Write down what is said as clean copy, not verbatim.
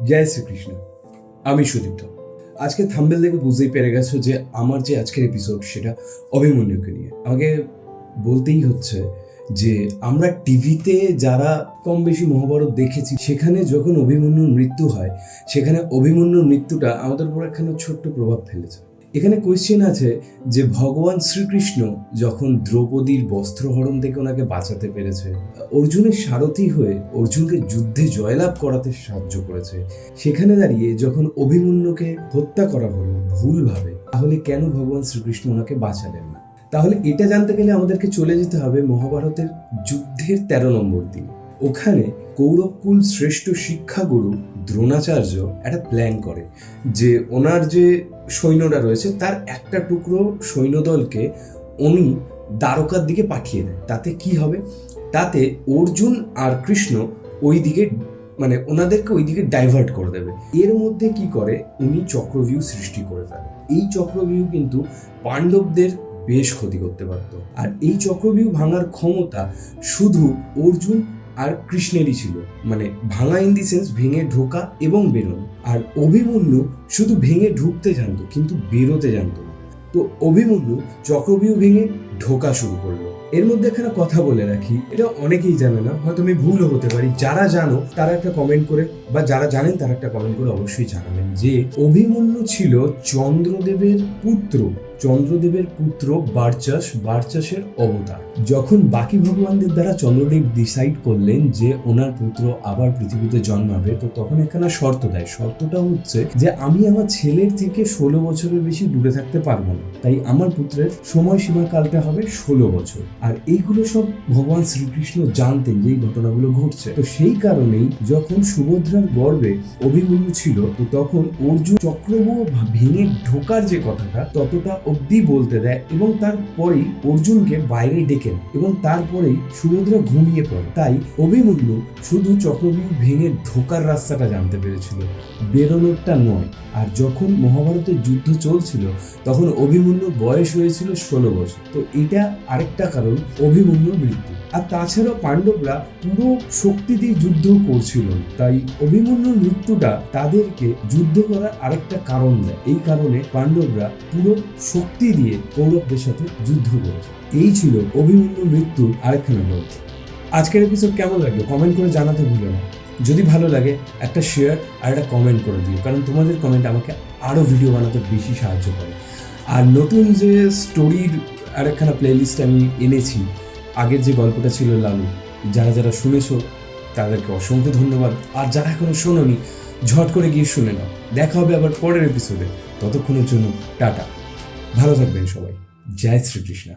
জয় শ্রীকৃষ্ণ। আমি সুদীপ্ত। আজকে থাম্বনেল দেখে বুঝতেই পেরে গেছো যে আমার যে আজকের এপিসোড সেটা অভিমন্যুকে নিয়ে। আমাকে বলতেই হচ্ছে যে আমরা টিভিতে যারা কম বেশি মহাভারত দেখেছি, সেখানে যখন অভিমন্যুর মৃত্যু হয়, সেখানে অভিমন্যুর মৃত্যুটা আমাদের উপর একখানা ছোট্ট প্রভাব ফেলেছে। এখানে কোয়েশ্চেন আছে যে ভগবান শ্রীকৃষ্ণ যখন দ্রৌপদীর বস্ত্রহরণ থেকে ওনাকে বাঁচাতে পেরেছে, অর্জুনের সারথি হয়ে অর্জুনকে যুদ্ধে জয়লাভ করাতে সাহায্য করেছে, সেখানে দাঁড়িয়ে যখন অভিমন্যুকে হত্যা করা হলো ভুলভাবে, তাহলে কেন ভগবান শ্রীকৃষ্ণ ওনাকে বাঁচালেন না? তাহলে এটা জানতে গেলে আমাদেরকে চলে যেতে হবে মহাভারতের যুদ্ধের 13 নম্বর দিন। ওখানে কৌরবকুল শ্রেষ্ঠ শিক্ষাগুরু দ্রোণাচার্য একটা প্ল্যান করে যে ওনার যে সৈন্যরা রয়েছে তার একটা টুকরো সৈন্যদলকে উনি দ্বারকার দিকে পাঠিয়ে দেয়। তাতে কি হবে? তাতে অর্জুন আর কৃষ্ণ ওই দিকে ওনাদেরকে ওই দিকে ডাইভার্ট করে দেবে। এর মধ্যে কি করে, উনি চক্রভিউ সৃষ্টি করে ফেলে। এই চক্রভিউ কিন্তু পাণ্ডবদের বেশ ক্ষতি করতে পারত। আর এই চক্রভিউ ভাঙার ক্ষমতা শুধু অর্জুন আর কৃষ্ণেরই ছিল, ভাঙা ইন দি সেন্স ভেঙে ঢোকা এবং বেরোনো। আর অভিমন্যু শুধু ভেঙে ঢুকতে জানতো কিন্তু বেরোতে জানতো না। তো অভিমন্যু চক্রভিউ ভেঙে ঢোকা শুরু করলো। এর মধ্যে একটা কথা বলে রাখি, এটা অনেকেই জানে না, হয়তো আমি ভুলও হতে পারি। যারা জানো তারা একটা কমেন্ট করে, বা যারা জানেন তারা একটা কমেন্ট করে অবশ্যই জানাবেন যে অভিমন্যু ছিল চন্দ্রদেবের পুত্র, চন্দ্রদেবের পুত্র বার্চাসের অবতার। যখন বাকি ভগবানদের দ্বারা চন্দ্রদেব ডিসাইড করলেন যে ওনার পুত্র আবার পৃথিবীতে জন্মাবে, তো তখন এখানে শর্ত দেয়। শর্তটা হচ্ছে যে আমি আমার ছেলের থেকে 16 বছরের বেশি দূরে থাকতে পারবো না, তাই আমার পুত্রের সময়সীমা কালটা হবে 16 বছর। আর এইগুলো সব ভগবান শ্রীকৃষ্ণ জানতেন যে এই ঘটনাগুলো ঘটছে। তো সেই কারণেই যখন সুভদ্রার গর্ভে অভিমন্যু ছিল, তো তখন অর্জুন চক্রব্যূহ ভেঙে ঢোকার যে কথাটা ততটা অব্দি বলতে দেয়, এবং তারপরেই অর্জুনকে বাইরে ডেকেন, এবং তারপরেই সুভদ্রা ঘুমিয়ে পড়ে। তাই অভিমন্যু শুধু চক্রব্যূহ ভেঙে ঢোকার রাস্তাটা জানতে পেরেছিল, বেরোনোরটা নয়। আর যখন মহাভারতের যুদ্ধ চলছিল তখন অভিমন্যুর বয়স হয়েছিল 16 বছর। তো এটা আরেকটা কারণ অভিমন্যুর মৃত্যু। আর তাছাড়াও পাণ্ডবরা পুরো শক্তি দিয়ে যুদ্ধ করছিল, তাই অভিমন্যুর মৃত্যুটা তাদেরকে যুদ্ধ করার আরেকটা কারণ দেয়। এই কারণে পাণ্ডবরা পুরো শক্তি দিয়ে কৌরবদের সাথে যুদ্ধ করেছে। এই ছিল অভিমন্যুর মৃত্যুর আরেকখানা গল্প। আজকের এপিসোড কেমন লাগলো কমেন্ট করে জানাতে ভুলো না। যদি ভালো লাগে একটা শেয়ার আর একটা কমেন্ট করে দিও, কারণ তোমাদের কমেন্ট আমাকে আরও ভিডিও বানাতে বেশি সাহায্য করে। আর নতুন যে স্টোরির আরেকখানা প্লেলিস্ট আমি এনেছি, আগের যে গল্পটা ছিল লালু, যারা যারা শুনেছো তাদেরকে অসংখ্য ধন্যবাদ। আর যারা এখনো শোনোনি, ঝট করে গিয়ে শুনে নাও। দেখা হবে আবার পরের এপিসোডে। ততক্ষণের জন্য টাটা, ভালো থাকবেন সবাই। জয় শ্রীকৃষ্ণ।